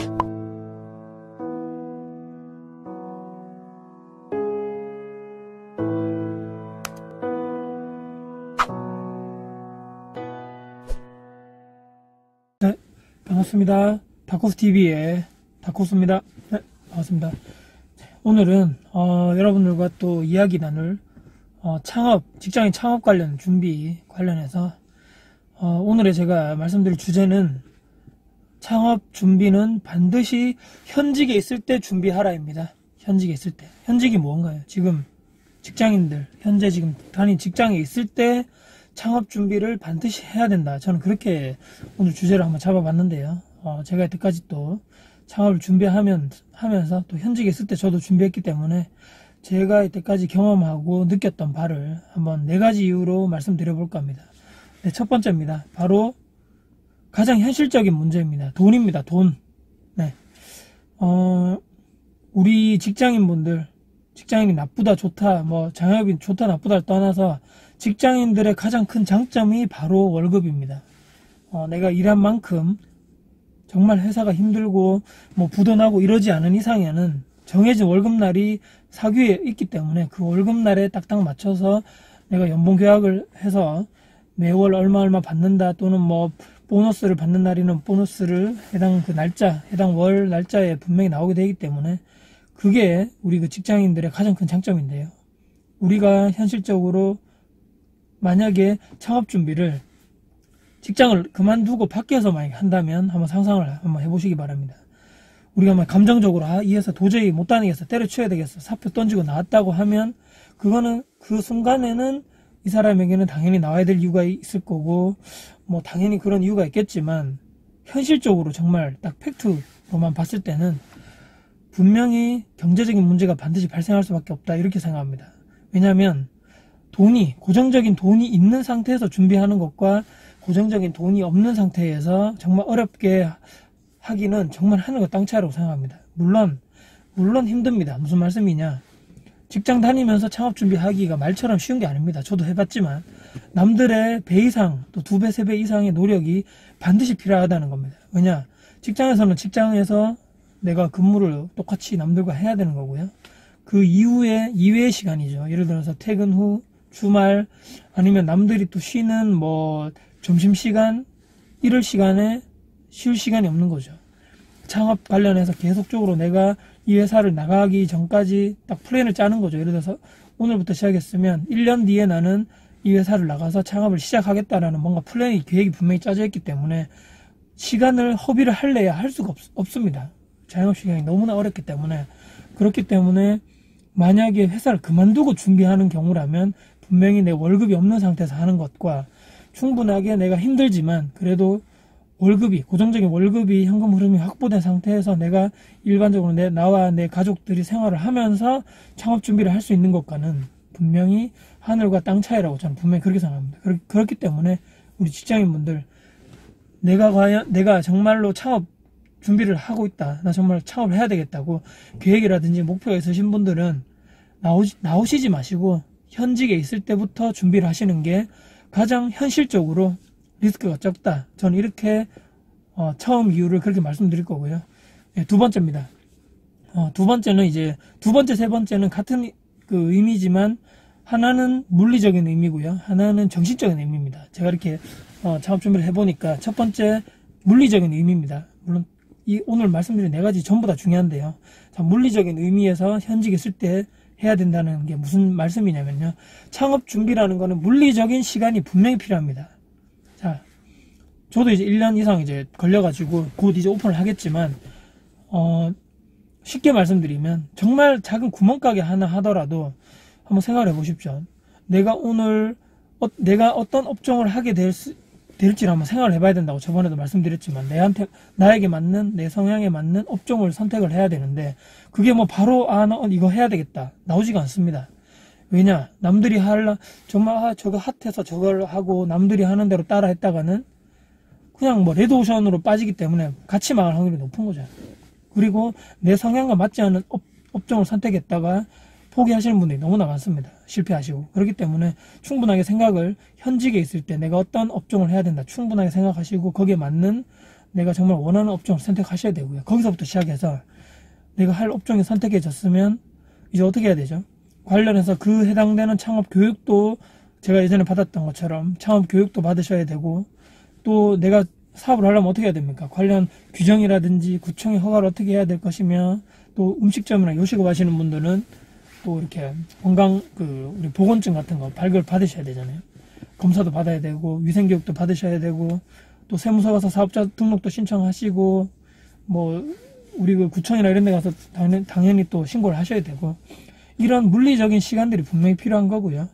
네, 반갑습니다. 다코스TV의 다코스입니다. 네, 반갑습니다. 오늘은 여러분들과 또 이야기 나눌 직장인 창업 관련 준비 관련해서 오늘의 제가 말씀드릴 주제는 창업 준비는 반드시 현직에 있을 때 준비하라입니다. 현직에 있을 때. 현직이 뭔가요? 지금 직장인들, 현재 지금 다닌 직장에 있을 때 창업 준비를 반드시 해야 된다. 저는 그렇게 오늘 주제를 한번 잡아봤는데요. 제가 이때까지 또 창업을 준비하면서 또 현직에 있을 때 저도 준비했기 때문에 제가 이때까지 경험하고 느꼈던 바를 한번 4가지 이유로 말씀드려볼까 합니다. 네, 첫 번째입니다. 바로 가장 현실적인 문제입니다. 돈입니다. 돈. 네. 우리 직장인분들, 직장인이 나쁘다, 좋다, 장학이 좋다, 나쁘다를 떠나서 직장인들의 가장 큰 장점이 바로 월급입니다. 내가 일한 만큼 정말 회사가 힘들고 부도나고 이러지 않은 이상에는 정해진 월급날이 사규에 있기 때문에 그 월급날에 딱딱 맞춰서 내가 연봉 계약을 해서 매월 얼마 받는다, 또는 보너스를 받는 날에는 보너스를 해당 월 날짜에 분명히 나오게 되기 때문에 그게 우리 그 직장인들의 가장 큰 장점인데요. 우리가 현실적으로 만약에 창업 준비를 직장을 그만두고 밖에서 만약에 한다면 한번 상상을 한번 해보시기 바랍니다. 우리가 감정적으로 이 회사 도저히 못 다니겠어, 때려치워야 되겠어, 사표 던지고 나왔다고 하면 그거는 그 순간에는 이 사람에게는 당연히 나와야 될 이유가 있을 거고 당연히 그런 이유가 있겠지만 현실적으로 정말 딱 팩트로만 봤을 때는 분명히 경제적인 문제가 반드시 발생할 수밖에 없다, 이렇게 생각합니다. 왜냐하면 고정적인 돈이 있는 상태에서 준비하는 것과 고정적인 돈이 없는 상태에서 정말 어렵게 하기는 정말 하늘과 땅 차이라고 생각합니다. 물론 힘듭니다. 무슨 말씀이냐, 직장 다니면서 창업 준비하기가 말처럼 쉬운 게 아닙니다. 저도 해봤지만 남들의 배 이상, 또 2배, 3배 이상의 노력이 반드시 필요하다는 겁니다. 왜냐, 직장에서는 직장에서 내가 근무를 똑같이 남들과 해야 되는 거고요. 그 이외의 시간이죠. 예를 들어서 퇴근 후, 주말, 아니면 남들이 또 쉬는 점심시간, 이럴 시간에 쉴 시간이 없는 거죠. 창업 관련해서 계속적으로 내가 이 회사를 나가기 전까지 딱 플랜을 짜는 거죠. 예를 들어서 오늘부터 시작했으면 1년 뒤에 나는 이 회사를 나가서 창업을 시작하겠다라는 뭔가 계획이 분명히 짜져 있기 때문에 시간을 허비를 할래야 할 수가 없습니다. 자영업 시간이 너무나 어렵기 때문에. 그렇기 때문에 만약에 회사를 그만두고 준비하는 경우라면 분명히 내 월급이 없는 상태에서 하는 것과 충분하게 내가 힘들지만 그래도 고정적인 월급이 현금 흐름이 확보된 상태에서 내가 일반적으로 나와 내 가족들이 생활을 하면서 창업 준비를 할 수 있는 것과는 분명히 하늘과 땅 차이라고 저는 분명히 그렇게 생각합니다. 그렇기 때문에 우리 직장인분들, 내가 정말로 창업 준비를 하고 있다, 나 정말 창업을 해야 되겠다고 계획이라든지 목표가 있으신 분들은 나오시지 마시고 현직에 있을 때부터 준비를 하시는 게 가장 현실적으로 리스크가 적다. 저는 이렇게 처음 이유를 그렇게 말씀드릴 거고요. 네, 두 번째입니다. 두 번째는 두 번째, 세 번째는 같은 그 의미지만 하나는 물리적인 의미고요, 하나는 정신적인 의미입니다. 제가 이렇게 창업 준비를 해보니까 첫 번째 물리적인 의미입니다. 물론 오늘 말씀드린 4가지 전부 다 중요한데요. 자, 물리적인 의미에서 현직에 있을 때 해야 된다는 게 무슨 말씀이냐면요, 창업 준비라는 거는 물리적인 시간이 분명히 필요합니다. 자, 저도 1년 이상 걸려가지고 곧 오픈을 하겠지만, 쉽게 말씀드리면 정말 작은 구멍가게 하나 하더라도 한번 생각을 해보십시오. 내가 어떤 업종을 하게 될지를 한번 생각을 해봐야 된다고 저번에도 말씀드렸지만, 나에게 맞는, 내 성향에 맞는 업종을 선택을 해야 되는데, 그게 바로 나 이거 해야 되겠다, 나오지가 않습니다. 왜냐, 남들이 정말 저거 핫해서 저걸 하고 남들이 하는 대로 따라 했다가는 그냥 레드오션으로 빠지기 때문에 같이 망할 확률이 높은 거죠. 그리고 내 성향과 맞지 않은 업종을 선택했다가 포기하시는 분들이 너무나 많습니다. 실패하시고. 그렇기 때문에 충분하게 생각을, 현직에 있을 때 내가 어떤 업종을 해야 된다 충분하게 생각하시고 거기에 맞는 내가 정말 원하는 업종을 선택하셔야 되고요. 거기서부터 시작해서 내가 할 업종이 선택해졌으면 이제 어떻게 해야 되죠? 관련해서 그 해당되는 창업 교육도 제가 예전에 받았던 것처럼 창업 교육도 받으셔야 되고, 또 내가 사업을 하려면 어떻게 해야 됩니까? 관련 규정이라든지 구청의 허가를 어떻게 해야 될 것이며, 또 음식점이나 요식업 하시는 분들은 또 이렇게 우리 보건증 같은 거 발급 받으셔야 되잖아요. 검사도 받아야 되고, 위생교육도 받으셔야 되고, 또 세무서 가서 사업자 등록도 신청하시고, 뭐 우리 그 구청이나 이런 데 가서 당연히 또 신고를 하셔야 되고, 이런 물리적인 시간들이 분명히 필요한 거고요.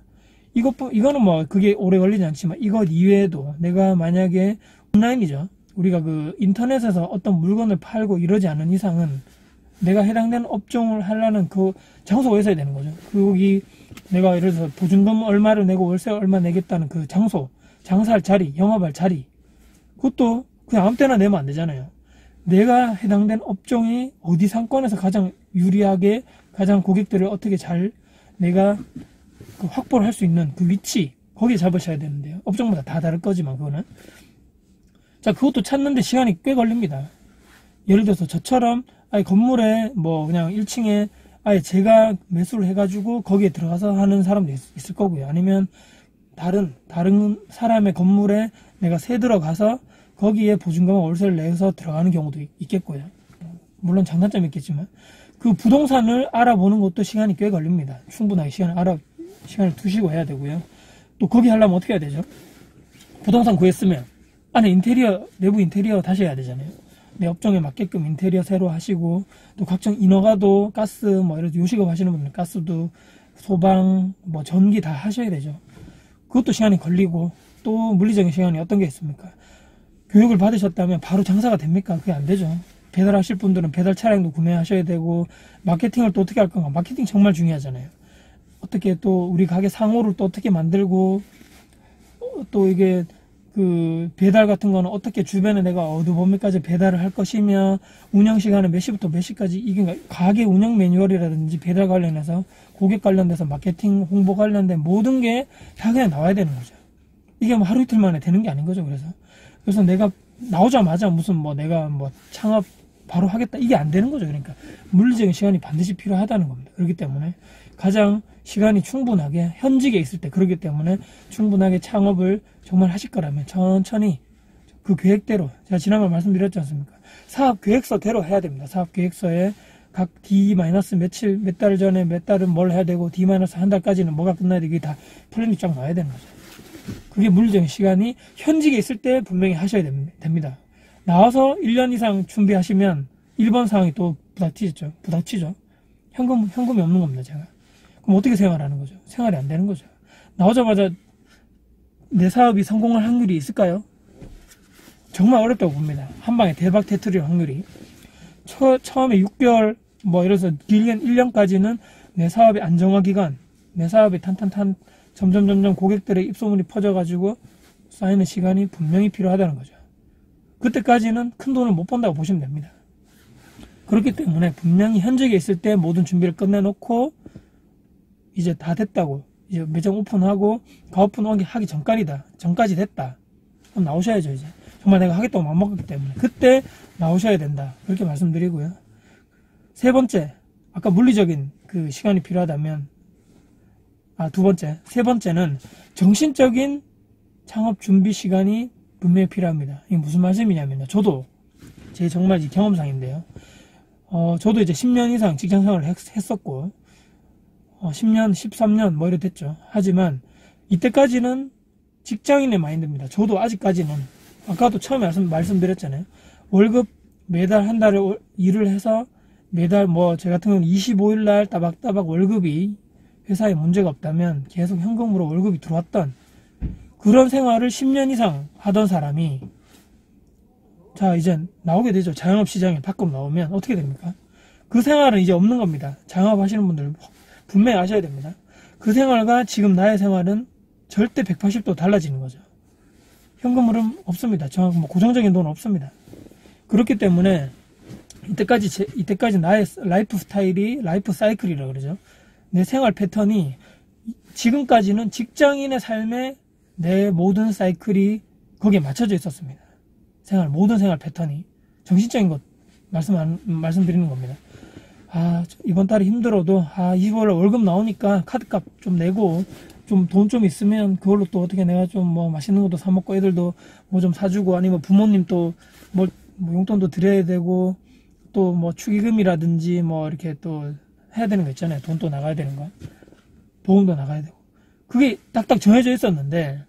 이거는 뭐 그게 오래 걸리지 않지만, 이것 이외에도 내가 만약에 온라인이죠. 우리가 그 인터넷에서 어떤 물건을 팔고 이러지 않은 이상은 내가 해당되는 업종을 하려는 그 장소가 있어야 되는 거죠. 거기 내가 예를 들어서 보증금 얼마를 내고 월세 얼마 내겠다는 그 장소, 장사할 자리, 영업할 자리, 그것도 그냥 아무 때나 내면 안 되잖아요. 내가 해당된 업종이 어디 상권에서 가장 유리하게 가장 고객들을 어떻게 잘 내가 그 확보를 할 수 있는 그 위치, 거기에 잡으셔야 되는데요. 업종마다 다 다를 거지만 그거는. 자, 그것도 찾는데 시간이 꽤 걸립니다. 예를 들어서 저처럼 아예 건물에 뭐 그냥 1층에 아예 제가 매수를 해가지고 거기에 들어가서 하는 사람도 있을 거고요. 아니면 다른 사람의 건물에 내가 새 들어가서 거기에 보증금과 월세를 내서 들어가는 경우도 있겠고요. 물론 장단점이 있겠지만 그 부동산을 알아보는 것도 시간이 꽤 걸립니다. 충분하게 시간을 두시고 해야 되고요. 또 거기 하려면 어떻게 해야 되죠? 부동산 구했으면 안에 내부 인테리어 다시 해야 되잖아요. 내 업종에 맞게끔 인테리어 새로 하시고, 또 각종 인허가도 가스 뭐 이런 요식업 하시는 분들 가스도 소방 뭐 전기 다 하셔야 되죠. 그것도 시간이 걸리고, 또 물리적인 시간이 어떤 게 있습니까? 교육을 받으셨다면 바로 장사가 됩니까? 그게 안 되죠. 배달하실 분들은 배달 차량도 구매하셔야 되고, 마케팅을 또 어떻게 할 건가? 마케팅 정말 중요하잖아요. 어떻게 또 우리 가게 상호를 또 어떻게 만들고, 또 이게 그 배달 같은 거는 어떻게 주변에 내가 어느 범위까지 배달을 할 것이며, 운영 시간은 몇 시부터 몇 시까지, 이게 가게 운영 매뉴얼이라든지 배달 관련해서 고객 관련돼서 마케팅 홍보 관련된 모든 게 다 그냥 나와야 되는 거죠. 이게 뭐 하루 이틀 만에 되는 게 아닌 거죠. 그래서 내가 나오자마자 무슨 뭐 내가 뭐 창업 바로 하겠다, 이게 안 되는 거죠. 그러니까 물리적인 시간이 반드시 필요하다는 겁니다. 그렇기 때문에 가장 시간이 충분하게 현직에 있을 때, 그렇기 때문에 충분하게 창업을 정말 하실 거라면 천천히 그 계획대로, 제가 지난번에 말씀드렸지 않습니까? 사업 계획서대로 해야 됩니다. 사업 계획서에 각 D- 며칠, 몇 달 전에 몇 달은 뭘 해야 되고 D- 한 달까지는 뭐가 끝나야 되고, 이게 다 플랜이 쫙 나와야 되는 거죠. 그게 물리적인 시간이 현직에 있을 때 분명히 하셔야 됩니다. 나와서 1년 이상 준비하시면 1번 상황이 또 부닥치죠. 현금이 없는 겁니다, 제가. 그럼 어떻게 생활하는 거죠? 생활이 안 되는 거죠. 나오자마자 내 사업이 성공할 확률이 있을까요? 정말 어렵다고 봅니다. 한 방에 대박 터뜨릴 확률이. 처음에 6개월, 뭐 이래서 길게는 1년까지는 내 사업의 안정화 기간, 내 사업이 점점 고객들의 입소문이 퍼져가지고 쌓이는 시간이 분명히 필요하다는 거죠. 그때까지는 큰 돈을 못 번다고 보시면 됩니다. 그렇기 때문에 분명히 현직에 있을 때 모든 준비를 끝내놓고 이제 다 됐다고, 이제 매장 오픈하고 가오픈 하기 전까지 됐다, 그럼 나오셔야죠. 이제 정말 내가 하겠다고 마음먹었기 때문에 그때 나오셔야 된다, 그렇게 말씀드리고요. 세 번째, 아까 물리적인 그 시간이 필요하다면, 세 번째는 정신적인 창업 준비 시간이 분명히 필요합니다. 이게 무슨 말씀이냐면요, 저도 제 정말 경험상인데요. 저도 이제 10년 이상 직장 생활을 했었고, 10년, 13년 뭐 이래 됐죠. 하지만 이때까지는 직장인의 마인드입니다. 저도 아직까지는, 아까도 처음에 말씀드렸잖아요. 월급 매달 한 달에 일을 해서 매달 뭐 제 같은 경우는 25일 날 따박따박 월급이 회사에 문제가 없다면 계속 현금으로 월급이 들어왔던 그런 생활을 10년 이상 하던 사람이, 자, 이제 나오게 되죠. 자영업 시장에 밖으로 나오면 어떻게 됩니까? 그 생활은 이제 없는 겁니다. 자영업 하시는 분들 분명히 아셔야 됩니다. 그 생활과 지금 나의 생활은 절대 180도 달라지는 거죠. 현금 흐름 없습니다. 정확히 뭐 고정적인 돈은 없습니다. 그렇기 때문에 이때까지 나의 라이프 스타일이, 라이프 사이클이라고 그러죠. 내 생활 패턴이 지금까지는 직장인의 삶에 내 모든 사이클이 거기에 맞춰져 있었습니다. 모든 생활 패턴이 정신적인 것 말씀드리는 겁니다. 이번 달에 힘들어도 20월에 월급 나오니까 카드값 좀 내고 좀 돈 좀 있으면 그걸로 또 어떻게 내가 좀 뭐 맛있는 것도 사 먹고 애들도 뭐 좀 사주고, 아니면 부모님 또 뭐 용돈도 드려야 되고, 또 뭐 축의금이라든지 뭐 이렇게 또 해야 되는 거 있잖아요. 돈 또 나가야 되는 거, 보험도 나가야 되고. 그게 딱딱 정해져 있었는데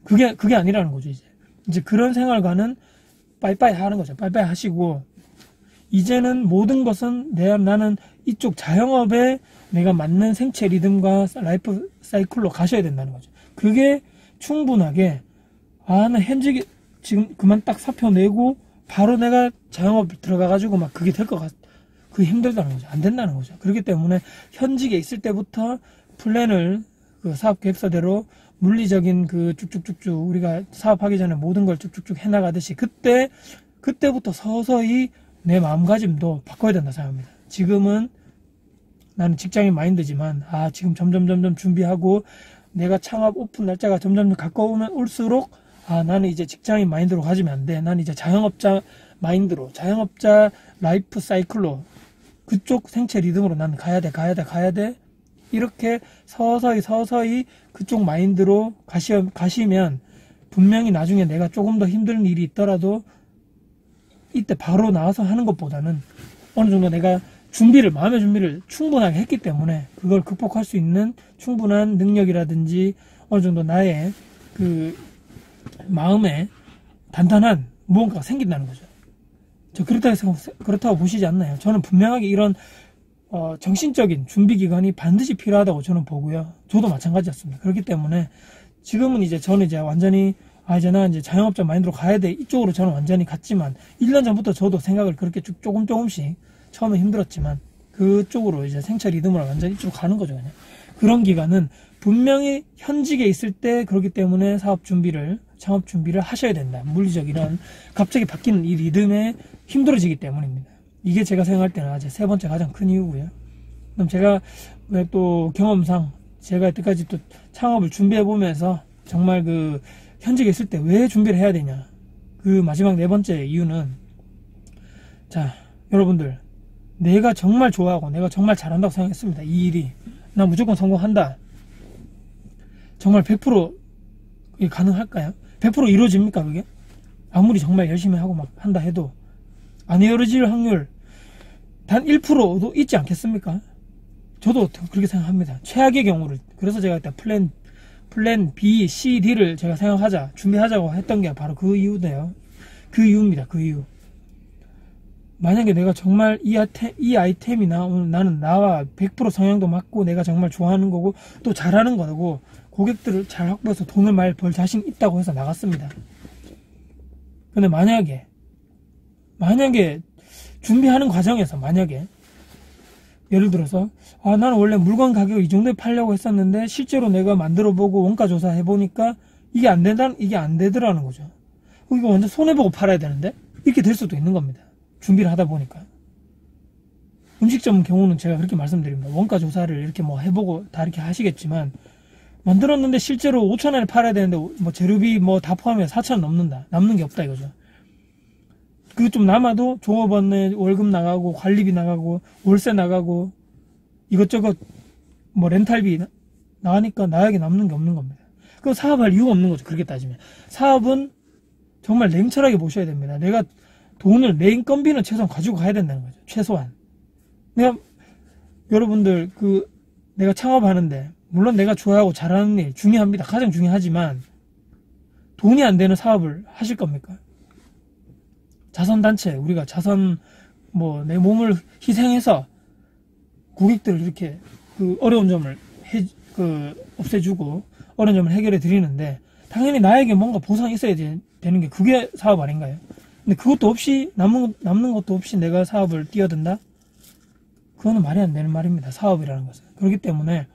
그게 아니라는 거죠. 이제 그런 생활과는 빠이빠이 하는 거죠. 빠이빠이 하시고, 이제는 모든 것은 나는 이쪽 자영업에 내가 맞는 생체 리듬과 라이프 사이클로 가셔야 된다는 거죠. 그게 충분하게, 나 현직에 지금 그만 딱 사표 내고 바로 내가 자영업 들어가가지고 막 그게 될 것 그게 힘들다는 거죠. 안 된다는 거죠. 그렇기 때문에 현직에 있을 때부터 플랜을, 그 사업 계획서대로 물리적인 그 쭉쭉쭉쭉 우리가 사업하기 전에 모든 걸 쭉쭉쭉 해나가듯이 그때부터 서서히 내 마음가짐도 바꿔야 된다 생각합니다. 지금은 나는 직장인 마인드지만 지금 점점 준비하고 내가 창업 오픈 날짜가 점점 가까우면 올수록 나는 이제 직장인 마인드로 가지면 안 돼. 나는 이제 자영업자 마인드로, 자영업자 라이프 사이클로, 그쪽 생체 리듬으로 나는 가야 돼. 이렇게 서서히 그쪽 마인드로 가시면 분명히 나중에 내가 조금 더 힘든 일이 있더라도 이때 바로 나와서 하는 것보다는 어느 정도 내가 마음의 준비를 충분하게 했기 때문에 그걸 극복할 수 있는 충분한 능력이라든지 어느 정도 나의 그 마음에 단단한 무언가가 생긴다는 거죠. 그렇다고 보시지 않나요? 저는 분명하게 이런 정신적인 준비 기간이 반드시 필요하다고 저는 보고요. 저도 마찬가지였습니다. 그렇기 때문에 지금은 저는 완전히 이제 나 이제 자영업자 마인드로 가야 돼, 이쪽으로 저는 완전히 갔지만 1년 전부터 저도 생각을 그렇게 조금씩, 처음에 힘들었지만 그쪽으로 이제 생체 리듬으로 완전히 이쪽으로 가는 거죠. 그냥 그런 기간은 분명히 현직에 있을 때 그렇기 때문에 창업 준비를 하셔야 된다. 물리적 이런 갑자기 바뀌는 이 리듬에 힘들어지기 때문입니다. 이게 제가 생각할 때는 세 번째 가장 큰 이유고요. 그럼 제가 왜 또 경험상 제가 여태까지 또 창업을 준비해 보면서 정말 그 현직에 있을 때 왜 준비를 해야 되냐, 그 마지막 네 번째 이유는, 여러분들, 내가 정말 좋아하고 내가 정말 잘한다고 생각했습니다. 이 일이 나 무조건 성공한다. 정말 100% 이게 가능할까요? 100% 이루어집니까 그게? 아무리 정말 열심히 하고 막 한다 해도 안 이루어질 확률 단 1%도 있지 않겠습니까? 저도 그렇게 생각합니다. 최악의 경우를. 그래서 제가 일단 플랜 B, C, D를 제가 준비하자고 했던 게 바로 그 이유네요. 그 이유입니다. 그 이유. 만약에 내가 정말 이 아이템이나 오늘 나는 나와 100% 성향도 맞고 내가 정말 좋아하는 거고 또 잘하는 거고 고객들을 잘 확보해서 돈을 많이 벌 자신 있다고 해서 나갔습니다. 근데 만약에 준비하는 과정에서 예를 들어서 나는 원래 물건 가격을 이 정도에 팔려고 했었는데 실제로 내가 만들어보고 원가 조사해보니까 이게 안 되더라는 거죠. 이거 완전 손해보고 팔아야 되는데 이렇게 될 수도 있는 겁니다. 준비를 하다 보니까. 음식점 경우는 제가 그렇게 말씀드립니다. 원가 조사를 이렇게 뭐 해보고 다 이렇게 하시겠지만 만들었는데 실제로 5,000원에 팔아야 되는데 뭐 재료비 뭐 다 포함해 4,000원 넘는다. 남는 게 없다 이거죠. 그 좀 남아도 종업원에 월급 나가고 관리비 나가고 월세 나가고 이것저것 뭐 렌탈비 나가니까 나에게 남는 게 없는 겁니다. 그럼 사업할 이유가 없는 거죠. 그렇게 따지면 사업은 정말 냉철하게 보셔야 됩니다. 내가 돈을 내 인건비는 최소한 가지고 가야 된다는 거죠. 최소한. 여러분들 내가 창업하는데 물론 내가 좋아하고 잘하는 일 중요합니다. 가장 중요하지만 돈이 안 되는 사업을 하실 겁니까? 자선단체, 우리가 내 몸을 희생해서 고객들을 이렇게 어려운 점을 없애주고 어려운 점을 해결해 드리는데 당연히 나에게 뭔가 보상이 있어야 되는 게 그게 사업 아닌가요? 근데 그것도 없이 남는 것도 없이 내가 사업을 뛰어든다? 그거는 말이 안 되는 말입니다. 사업이라는 것은. 그렇기 때문에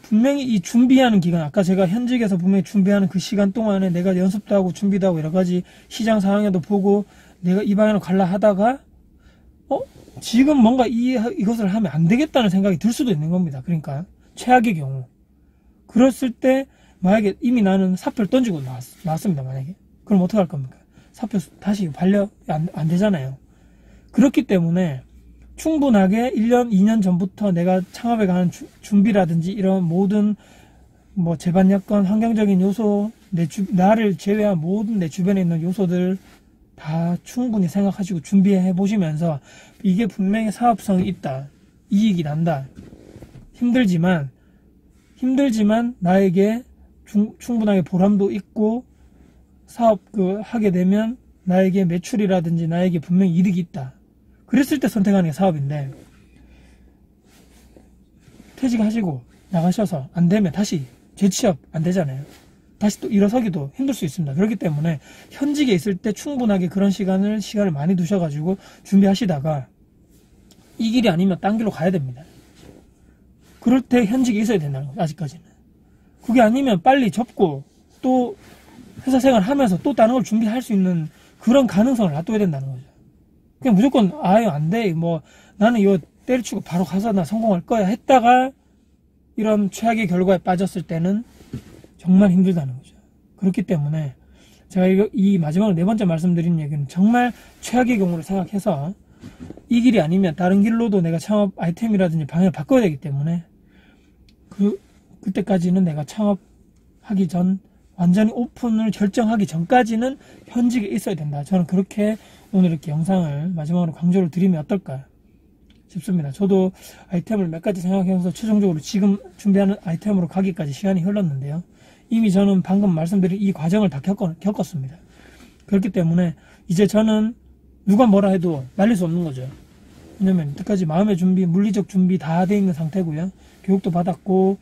분명히 이 준비하는 기간, 아까 제가 현직에서 분명히 준비하는 그 시간 동안에 내가 연습도 하고 준비도 하고 여러 가지 시장 상황에도 보고 내가 이 방향으로 갈라 하다가 지금 뭔가 이것을 하면 안 되겠다는 생각이 들 수도 있는 겁니다. 그러니까 최악의 경우 그랬을 때 만약에 이미 나는 사표를 던지고 나왔습니다. 만약에 그럼 어떡할 겁니까? 사표 다시 반려 안 되잖아요. 그렇기 때문에 충분하게 1년, 2년 전부터 내가 창업에 관한 준비라든지 이런 모든 뭐 재반 여건, 환경적인 요소, 나를 제외한 모든 내 주변에 있는 요소들 다 충분히 생각하시고 준비해 보시면서 이게 분명히 사업성이 있다. 이익이 난다. 힘들지만 나에게 충분하게 보람도 있고 사업 하게 되면 나에게 매출이라든지 나에게 분명히 이득이 있다. 그랬을 때 선택하는 게 사업인데 퇴직하시고 나가셔서 안 되면 다시 재취업 안 되잖아요. 다시 또 일어서기도 힘들 수 있습니다. 그렇기 때문에 현직에 있을 때 충분하게 그런 시간을 많이 두셔가지고 준비하시다가 이 길이 아니면 딴 길로 가야 됩니다. 그럴 때 현직에 있어야 된다는 거죠. 아직까지는. 그게 아니면 빨리 접고 또 회사 생활 하면서 또 다른 걸 준비할 수 있는 그런 가능성을 놔둬야 된다는 거죠. 그냥 무조건 아유 안 돼. 뭐 나는 이거 때려치고 바로 가서 나 성공할 거야 했다가 이런 최악의 결과에 빠졌을 때는 정말 힘들다는 거죠. 그렇기 때문에 제가 이 마지막으로 네 번째 말씀드린 얘기는 정말 최악의 경우를 생각해서 이 길이 아니면 다른 길로도 내가 창업 아이템이라든지 방향을 바꿔야 되기 때문에 그때까지는 내가 창업하기 전 완전히 오픈을 결정하기 전까지는 현직에 있어야 된다. 저는 그렇게 오늘 이렇게 영상을 마지막으로 강조를 드리면 어떨까 싶습니다. 저도 아이템을 몇 가지 생각해서 최종적으로 지금 준비하는 아이템으로 가기까지 시간이 흘렀는데요. 이미 저는 방금 말씀드린 이 과정을 다 겪었습니다. 그렇기 때문에 이제 저는 누가 뭐라 해도 말릴 수 없는 거죠. 왜냐면 이때까지 마음의 준비, 물리적 준비 다 돼 있는 상태고요. 교육도 받았고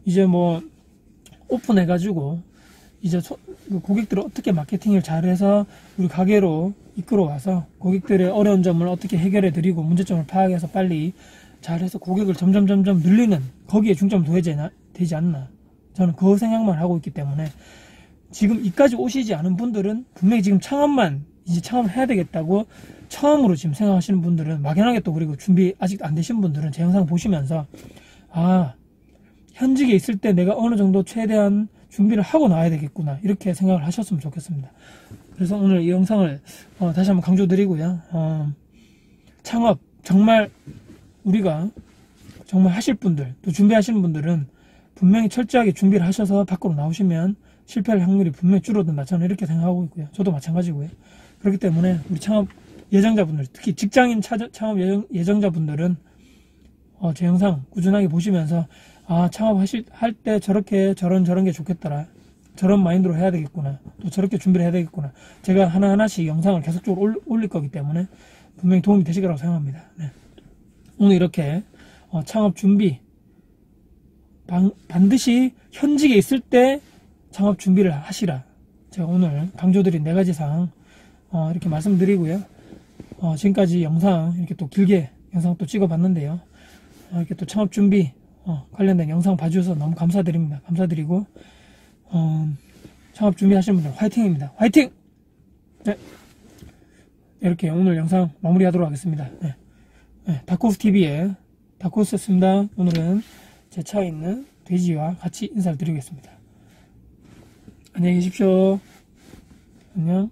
이제 뭐 오픈해가지고 이제 고객들을 어떻게 마케팅을 잘해서 우리 가게로 이끌어와서 고객들의 어려운 점을 어떻게 해결해드리고 문제점을 파악해서 빨리 잘해서 고객을 점점 늘리는 거기에 중점 둬야 되지 않나. 저는 그 생각만 하고 있기 때문에 지금 이까지 오시지 않은 분들은 분명히 지금 이제 창업을 해야 되겠다고 처음으로 지금 생각하시는 분들은 막연하게 또 그리고 준비 아직 안 되신 분들은 제 영상 보시면서 현직에 있을 때 내가 어느 정도 최대한 준비를 하고 나와야 되겠구나 이렇게 생각을 하셨으면 좋겠습니다. 그래서 오늘 이 영상을 다시 한번 강조드리고요. 창업 정말 우리가 정말 하실 분들 또 준비하시는 분들은 분명히 철저하게 준비를 하셔서 밖으로 나오시면 실패할 확률이 분명히 줄어든다. 저는 이렇게 생각하고 있고요. 저도 마찬가지고요. 그렇기 때문에 우리 창업 예정자분들 특히 직장인 창업 예정자분들은 제 영상 꾸준하게 보시면서 창업할 때 저런 게 좋겠더라. 저런 마인드로 해야 되겠구나. 또 저렇게 준비를 해야 되겠구나. 제가 하나하나씩 영상을 계속적으로 올릴 거기 때문에 분명히 도움이 되실 거라고 생각합니다. 네. 오늘 이렇게 창업 준비 반드시 현직에 있을 때 창업 준비를 하시라. 제가 오늘 강조드린 4가지 사항 이렇게 말씀드리고요. 지금까지 영상 이렇게 또 길게 영상 또 찍어봤는데요. 이렇게 또 창업 준비 관련된 영상 봐주셔서 너무 감사드립니다. 감사드리고 창업 준비하시는 분들 화이팅입니다. 화이팅! 네. 이렇게 오늘 영상 마무리하도록 하겠습니다. 네. 다코스TV의 다코스였습니다. 오늘은 제 차에 있는 돼지와 같이 인사를 드리겠습니다. 안녕히 계십시오. 안녕.